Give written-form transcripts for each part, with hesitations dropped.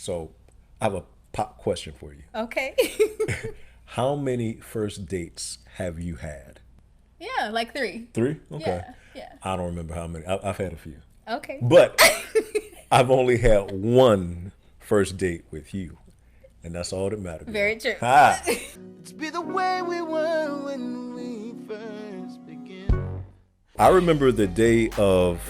So I have a pop question for you. Okay. How many first dates have you had? Yeah, like 3. 3? Okay. Yeah. I don't remember how many. I've had a few. Okay. But I've only had one first date with you. And that's all that matters. Very true. Ha! It's be the way we were when we first began. I remember the day of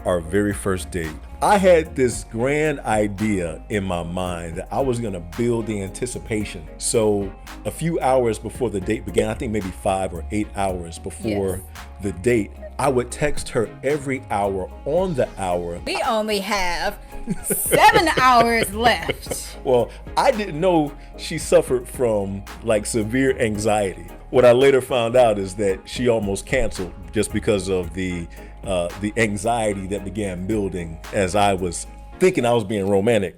our very first date. I had this grand idea in my mind that I was going to build the anticipation. So a few hours before the date began, I think maybe 5 or 8 hours before the date, I would text her every hour on the hour. We only have 7 hours left. Well, I didn't know she suffered from like severe anxiety. What I later found out is that she almost canceled just because of the anxiety that began building as I was thinking I was being romantic,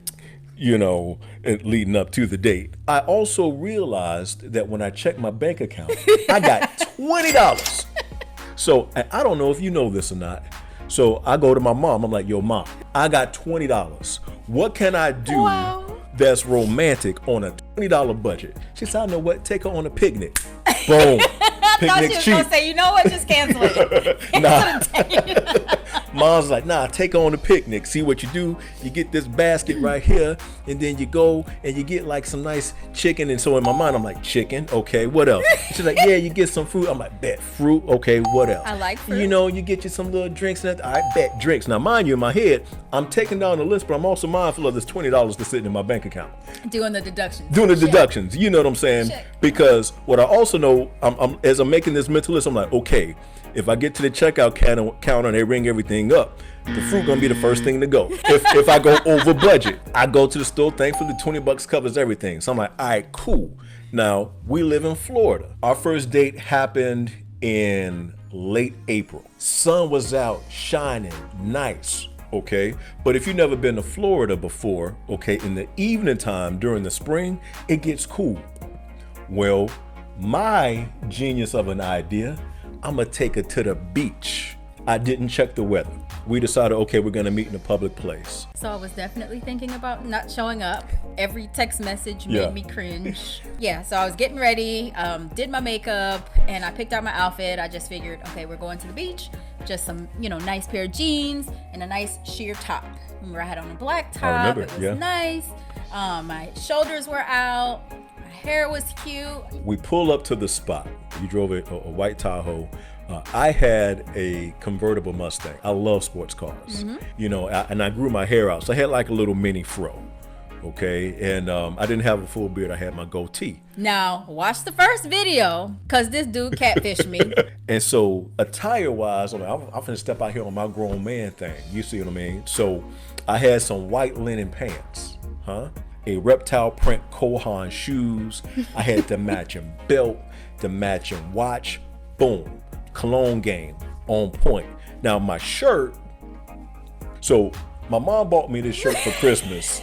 leading up to the date. I also realized that when I checked my bank account, I got $20. So I don't know if you know this or not. So I go to my mom. I'm like, yo, Mom, I got $20. What can I do that's romantic on a $20 budget? She said, I know what, take her on a picnic. Boom. I thought she was going to say, you know what, just cancel it. Mom's like, nah, take her on a picnic. See what you do? You get this basket right here, and then you go and you get like some nice chicken. And so in my mind, I'm like, chicken, okay, what else? She's like, yeah, you get some fruit. I'm like, bet, fruit, okay, what else? I like fruit. You get you some little drinks. And I bet drinks. Now, mind you, in my head, I'm taking down the list, but I'm also mindful of this $20 that's sitting in my bank account. Doing the deductions. Deductions, you know what I'm saying? Check. Because what I also know, as I'm making this mental list, I'm like, okay, if I get to the checkout counter and they ring everything up, the fruit gonna be the first thing to go. If I go over budget, I go to the store. Thankfully, $20 covers everything. So I'm like, all right, cool. Now we live in Florida. Our first date happened in late April. Sun was out, shining, nice. Okay, but if you've never been to Florida before, okay, in the evening time during the spring, it gets cool. Well, my genius of an idea, I'm gonna take her to the beach. I didn't check the weather. We decided, okay, we're gonna meet in a public place. So I was definitely thinking about not showing up. Every text message made me cringe. So I was getting ready, did my makeup, and I picked out my outfit. I just figured, okay, we're going to the beach. Just some, nice pair of jeans and a nice sheer top. Remember, I had on a black top. I remember, it was nice. My shoulders were out. My hair was cute. We pull up to the spot. You drove a white Tahoe. I had a convertible Mustang. I love sports cars. And I grew my hair out. So I had like a little mini fro. Okay, and I didn't have a full beard. I had my goatee. Now, watch the first video, because this dude catfished me. And so, attire-wise, I'm finna step out here on my grown man thing. You see what I mean? So, I had some white linen pants, a reptile print Kohan shoes. I had the matching belt, the matching watch. Boom. Cologne game on point. Now, my shirt, so my mom bought me this shirt for Christmas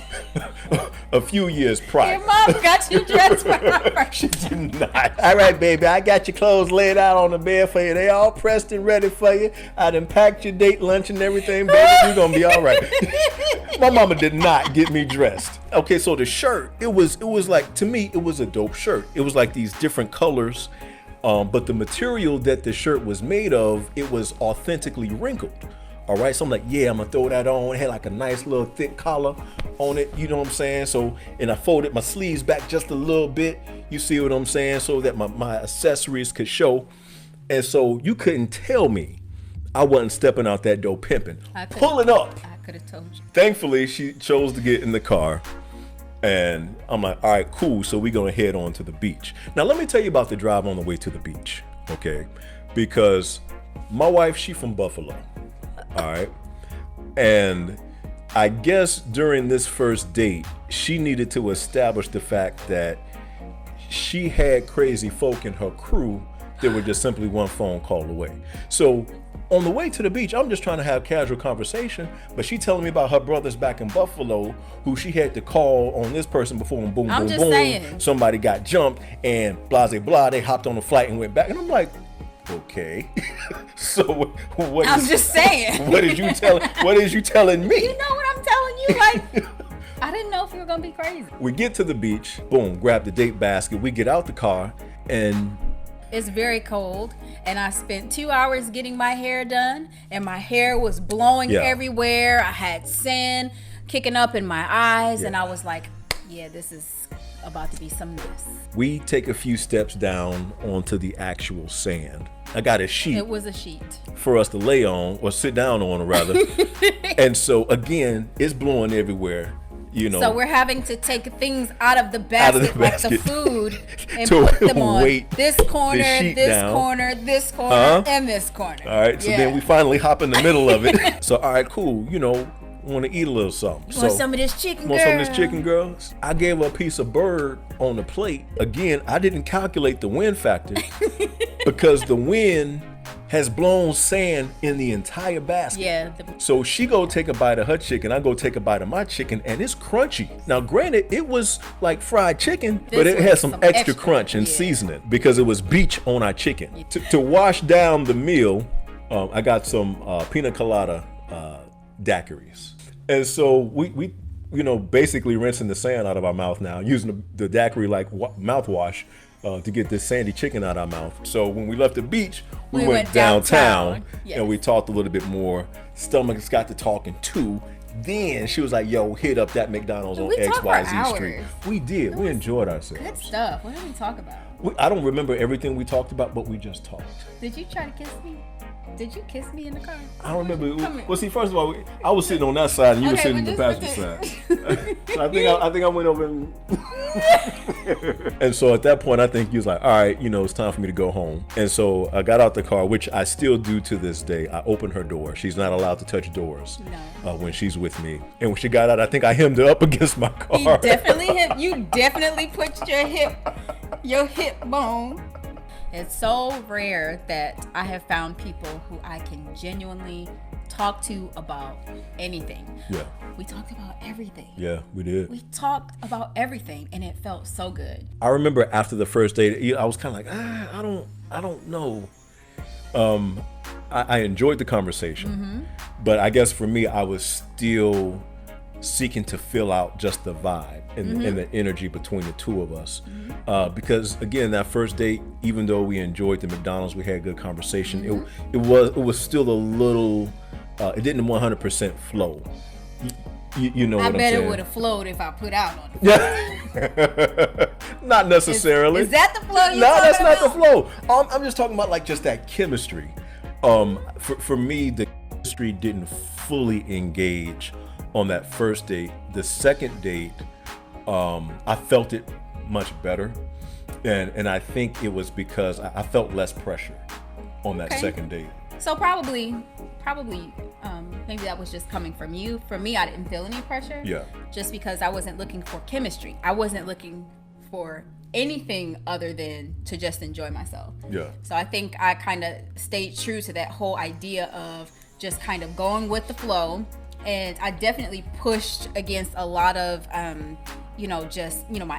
a few years prior. Your mom got you dressed for her. She did not. All right, baby, I got your clothes laid out on the bed for you. They all pressed and ready for you. I done packed your date lunch and everything, baby. You're going to be all right. My mama did not get me dressed. Okay, so the shirt, it was like, to me, it was a dope shirt. It was like these different colors, but the material that the shirt was made of, it was authentically wrinkled. All right, so I'm like, yeah, I'm gonna throw that on. It had like a nice little thick collar on it, you know what I'm saying? So, and I folded my sleeves back just a little bit, you see what I'm saying? So that my accessories could show. And so you couldn't tell me I wasn't stepping out that door pimping. Pulling up. I could have told you. Thankfully, she chose to get in the car. And I'm like, all right, cool. So we're gonna head on to the beach. Now, let me tell you about the drive on the way to the beach, okay? Because my wife, she from Buffalo. All right. And I guess during this first date, she needed to establish the fact that she had crazy folk in her crew that were just simply one phone call away. So on the way to the beach, I'm just trying to have casual conversation, but she telling me about her brothers back in Buffalo who she had to call on this person before, and boom, boom, boom. Saying. Somebody got jumped and blah, blah, blah. They hopped on a flight and went back. And I'm like, okay. So what I'm just saying. What is you telling me? You know what I'm telling you? Like, I didn't know thought you were gonna be crazy. We get to the beach, boom, grab the date basket. We get out the car, and it's very cold, and I spent 2 hours getting my hair done, and my hair was blowing everywhere. I had sand kicking up in my eyes, and I was like, yeah, this is about to be some mess. We take a few steps down onto the actual sand. I got a sheet. It was a sheet for us to lay on, or sit down on, rather. And so again, it's blowing everywhere. You know, so we're having to take things out of the basket, like the food, and to put them on this corner, down. this corner, and this corner. All right, so then we finally hop in the middle of it. So, all right, cool. You know, want to eat a little something. Want some of this chicken, girl? Want some of this chicken, girl? I gave her a piece of bird on the plate. Again, I didn't calculate the wind factor because the wind has blown sand in the entire basket. Yeah. So she go take a bite of her chicken, I go take a bite of my chicken, and it's crunchy. Now, granted, it was like fried chicken, but it had some extra crunch and seasoning because it was beach on our chicken. To wash down the meal, I got some pina colada daiquiris. And so we you know, basically rinsing the sand out of our mouth now, using the daiquiri like mouthwash to get this sandy chicken out of our mouth. So when we left the beach, we went downtown and we talked a little bit more. Stomachs got to talking too. Then she was like, yo, hit up that McDonald's on XYZ Street. We did. We enjoyed ourselves. Good stuff. What did we talk about? I don't remember everything we talked about, but we just talked. Did you try to kiss me? Did you kiss me in the car? I don't remember. Well, see, first of all, I was sitting on that side and you were sitting on the passenger side. So I think I went over and and so at that point, I think he was like, all right, you know, it's time for me to go home. And so I got out the car, which I still do to this day. I opened her door. She's not allowed to touch doors when she's with me. And when she got out, I think I hemmed her up against my car. You definitely put your hip bone. It's so rare that I have found people who I can genuinely talk to about anything. Yeah. We talked about everything. Yeah, we did. We talked about everything, and it felt so good. I remember after the first date, I was kind of like, I don't know. I enjoyed the conversation, but I guess for me, I was still seeking to fill out just the vibe and the energy between the two of us. Because again, that first date, even though we enjoyed the McDonald's, we had a good conversation, it was still a little, it didn't 100% flow. You know what I'm saying? I bet it would have flowed if I put out on it. Not necessarily. Is that the flow? No, that's not the flow. I'm just talking about like just that chemistry. For me, the chemistry didn't fully engage on that first date. The second date, I felt it much better, and I think it was because I felt less pressure on that second date. So probably, maybe that was just coming from you. For me, I didn't feel any pressure. Yeah. Just because I wasn't looking for chemistry. I wasn't looking for anything other than to just enjoy myself. Yeah. So I think I kind of stayed true to that whole idea of just kind of going with the flow. And I definitely pushed against a lot of, my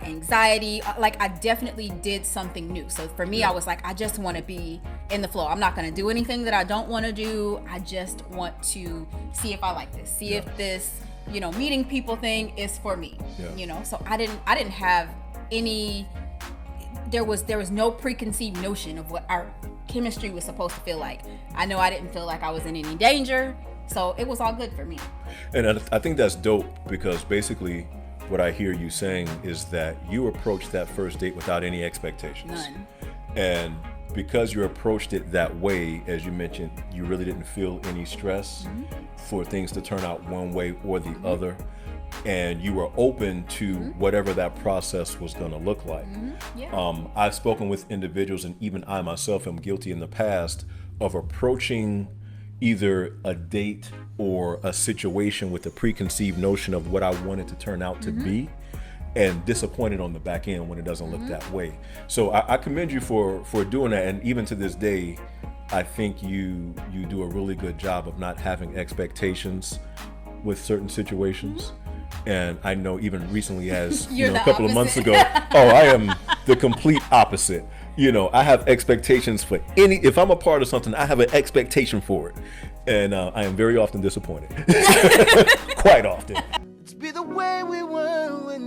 anxiety. Like, I definitely did something new. So for me, I was like, I just want to be in the flow. I'm not going to do anything that I don't want to do. I just want to see if I like this, see if this, meeting people thing is for me. Yeah. So I didn't have any. There was no preconceived notion of what our chemistry was supposed to feel like. I know I didn't feel like I was in any danger. So it was all good for me. And I think that's dope, because basically what I hear you saying is that you approached that first date without any expectations. None. And because you approached it that way, as you mentioned, you really didn't feel any stress for things to turn out one way or the other. And you were open to whatever that process was going to look like. Yeah. I've spoken with individuals, and even I myself am guilty in the past of approaching either a date or a situation with a preconceived notion of what I wanted to turn out to be, and disappointed on the back end when it doesn't look that way. So I commend you for doing that. And even to this day, I think you do a really good job of not having expectations with certain situations. And I know even recently, as a couple of months ago, I am the complete opposite. I have expectations for if I'm a part of something, I have an expectation for it. And I am very often disappointed. Quite often. It's be the way we were when